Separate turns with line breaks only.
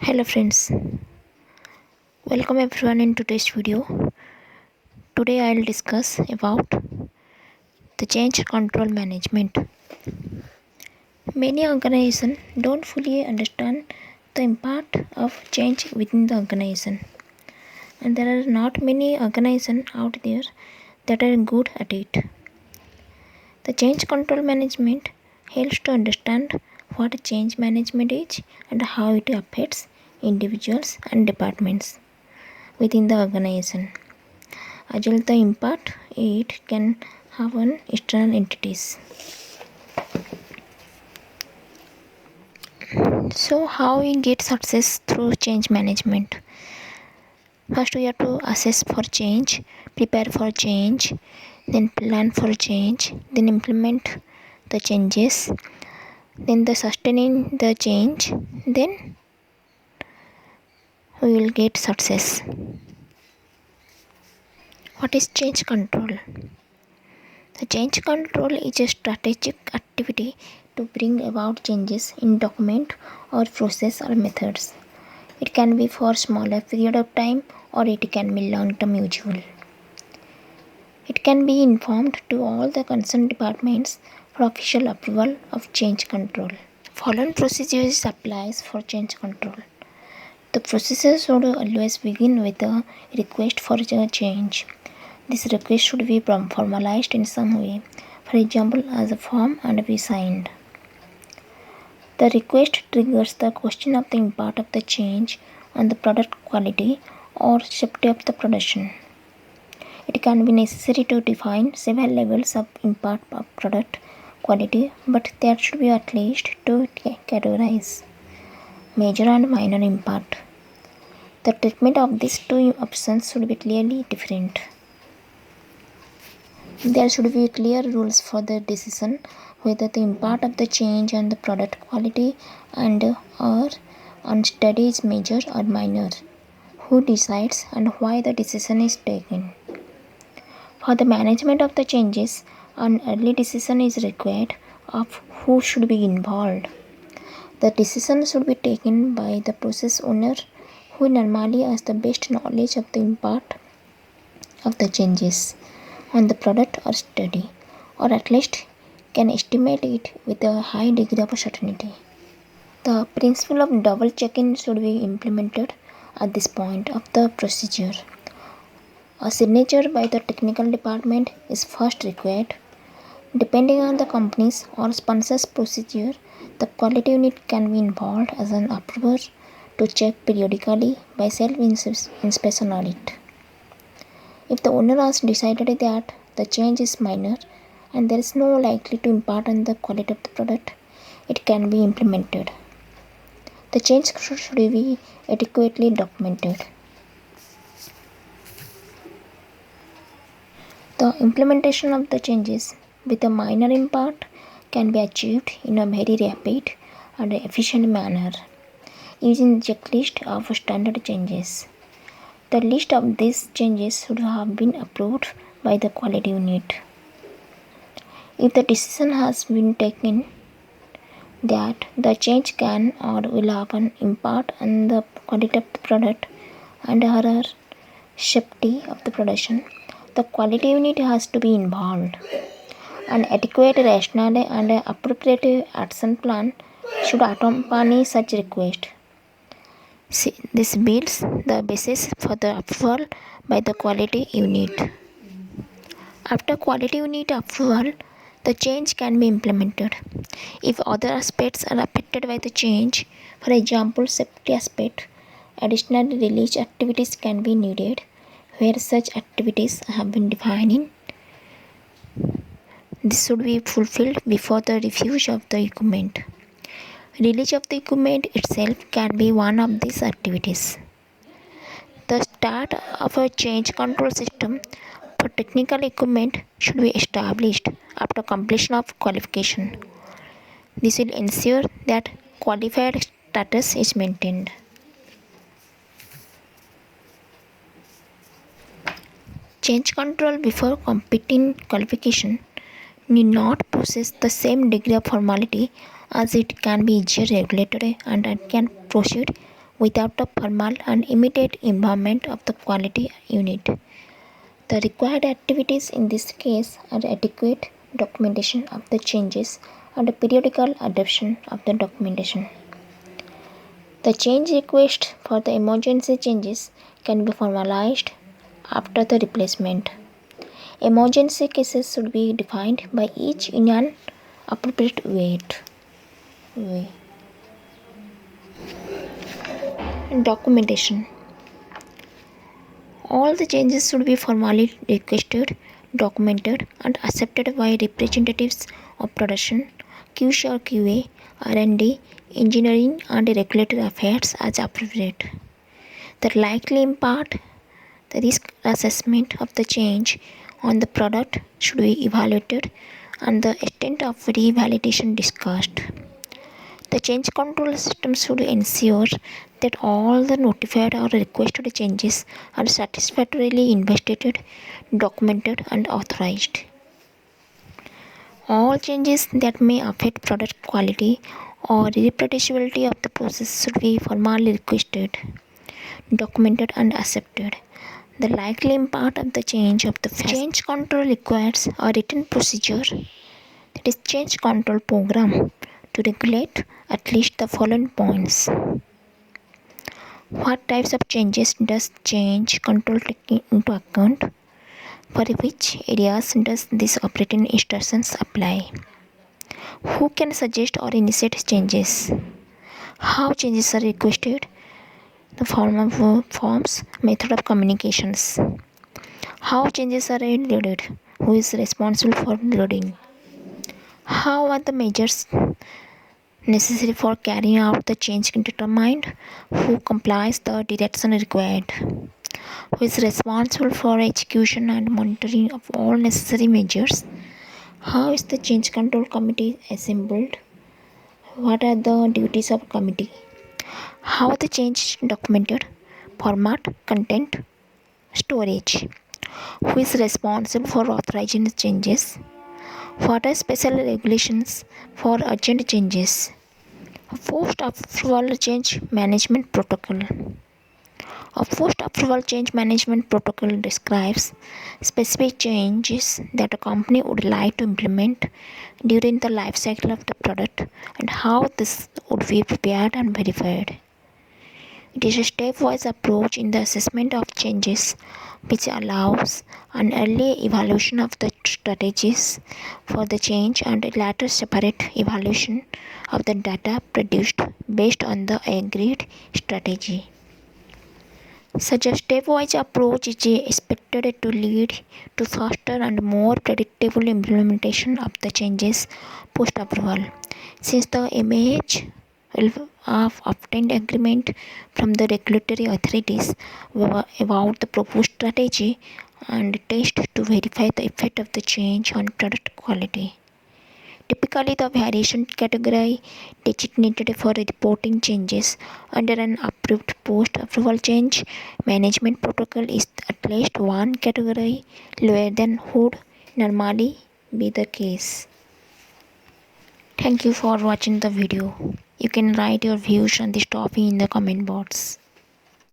Hello friends, welcome everyone in today's video. Today I'll discuss about the change control management. Many organizations don't fully understand the impact of change within the organization, and there are not many organizations out there that are good at it. The change control management helps to understand what change management is and how it affects individuals and departments within the organization, as well the impact it can have on external entities. So how we get success through change management? First we have to assess for change, prepare for change, then plan for change, then implement the changes, then the sustaining the change, then we will get success. What is change control? The change control is a strategic activity to bring about changes in document or process or methods. It can be for smaller period of time or it can be long-term usual. It can be informed to all the concerned departments for official approval of change control. Following procedures applies for change control. The procedure should always begin with a request for a change. This request should be formalized in some way, for example as a form and be signed. The request triggers the question of the impact of the change on the product quality or safety of the production. It can be necessary to define several levels of impact of product quality, but there should be at least two categories: major and minor impact. The treatment of these two options should be clearly different. There should be clear rules for the decision whether the impact of the change on the product quality and or on study is major or minor, who decides and why the decision is taken. For the management of the changes, an early decision is required of who should be involved. The decision should be taken by the process owner, who normally has the best knowledge of the impact of the changes on the product or study, or at least can estimate it with a high degree of certainty. The principle of double check-in should be implemented at this point of the procedure. A signature by the technical department is first required. Depending on the company's or sponsor's procedure, the quality unit can be involved as an approver to check periodically by self-inspection audit. If the owner has decided that the change is minor and there is no likely to impact on the quality of the product, it can be implemented. The change should be adequately documented. The implementation of the changes with a minor impact can be achieved in a very rapid and efficient manner using the checklist of standard changes. The list of these changes should have been approved by the quality unit. If the decision has been taken that the change can or will have an impact on the quality of the product and or safety of the production, the quality unit has to be involved. An adequate rationale and appropriate action plan should accompany such request. This builds the basis for the approval by the quality unit. After quality unit approval, the change can be implemented. If other aspects are affected by the change, for example safety aspect, additional release activities can be needed where such activities have been defined. This should be fulfilled before the refuse of the equipment. Release of the equipment itself can be one of these activities. The start of a change control system for technical equipment should be established after completion of qualification. This will ensure that qualified status is maintained. Change control before completing qualification need not possess the same degree of formality as it can be easier regulated and can proceed without the formal and immediate involvement of the quality unit. The required activities in this case are adequate documentation of the changes and the periodical adoption of the documentation. The change request for the emergency changes can be formalized after the replacement. Emergency cases should be defined by each in an appropriate way. Documentation. All the changes should be formally requested, documented, and accepted by representatives of production, QC or QA, R&D, engineering, and regulatory affairs as appropriate. The likely impact, the risk assessment of the change on the product should be evaluated and the extent of revalidation discussed. The change control system should ensure that all the notified or requested changes are satisfactorily investigated, documented, and authorized. All changes that may affect product quality or reproducibility of the process should be formally requested, documented, and accepted. The likely impact of the change control requires a written procedure, that is change control program, to regulate at least the following points. What types of changes does change control take into account? For which areas does this operating instructions apply? Who can suggest or initiate changes? How changes are requested? The forms, method of communications. How changes are loaded? Who is responsible for loading? How are the measures necessary for carrying out the change determined? Who complies the direction required? Who is responsible for execution and monitoring of all necessary measures? How is the change control committee assembled? What are the duties of committee? How the change documented? Format, content, storage. Who is responsible for authorizing the changes? What are special regulations for urgent changes? A post-approval change management protocol. A post-approval change management protocol describes specific changes that a company would like to implement during the life cycle of the product and how this would be prepared and verified. It is a stepwise approach in the assessment of changes which allows an early evaluation of the strategies for the change and a later separate evaluation of the data produced based on the agreed strategy. Such a stepwise approach is expected to lead to faster and more predictable implementation of the changes post-approval, since the MAH will have obtained agreement from the regulatory authorities about the proposed strategy and test to verify the effect of the change on product quality. Typically, the variation category designated for reporting changes under an approved post-approval change management protocol is at least one category lower than would normally be the case. Thank you for watching the video. You can write your views on this topic in the comment box.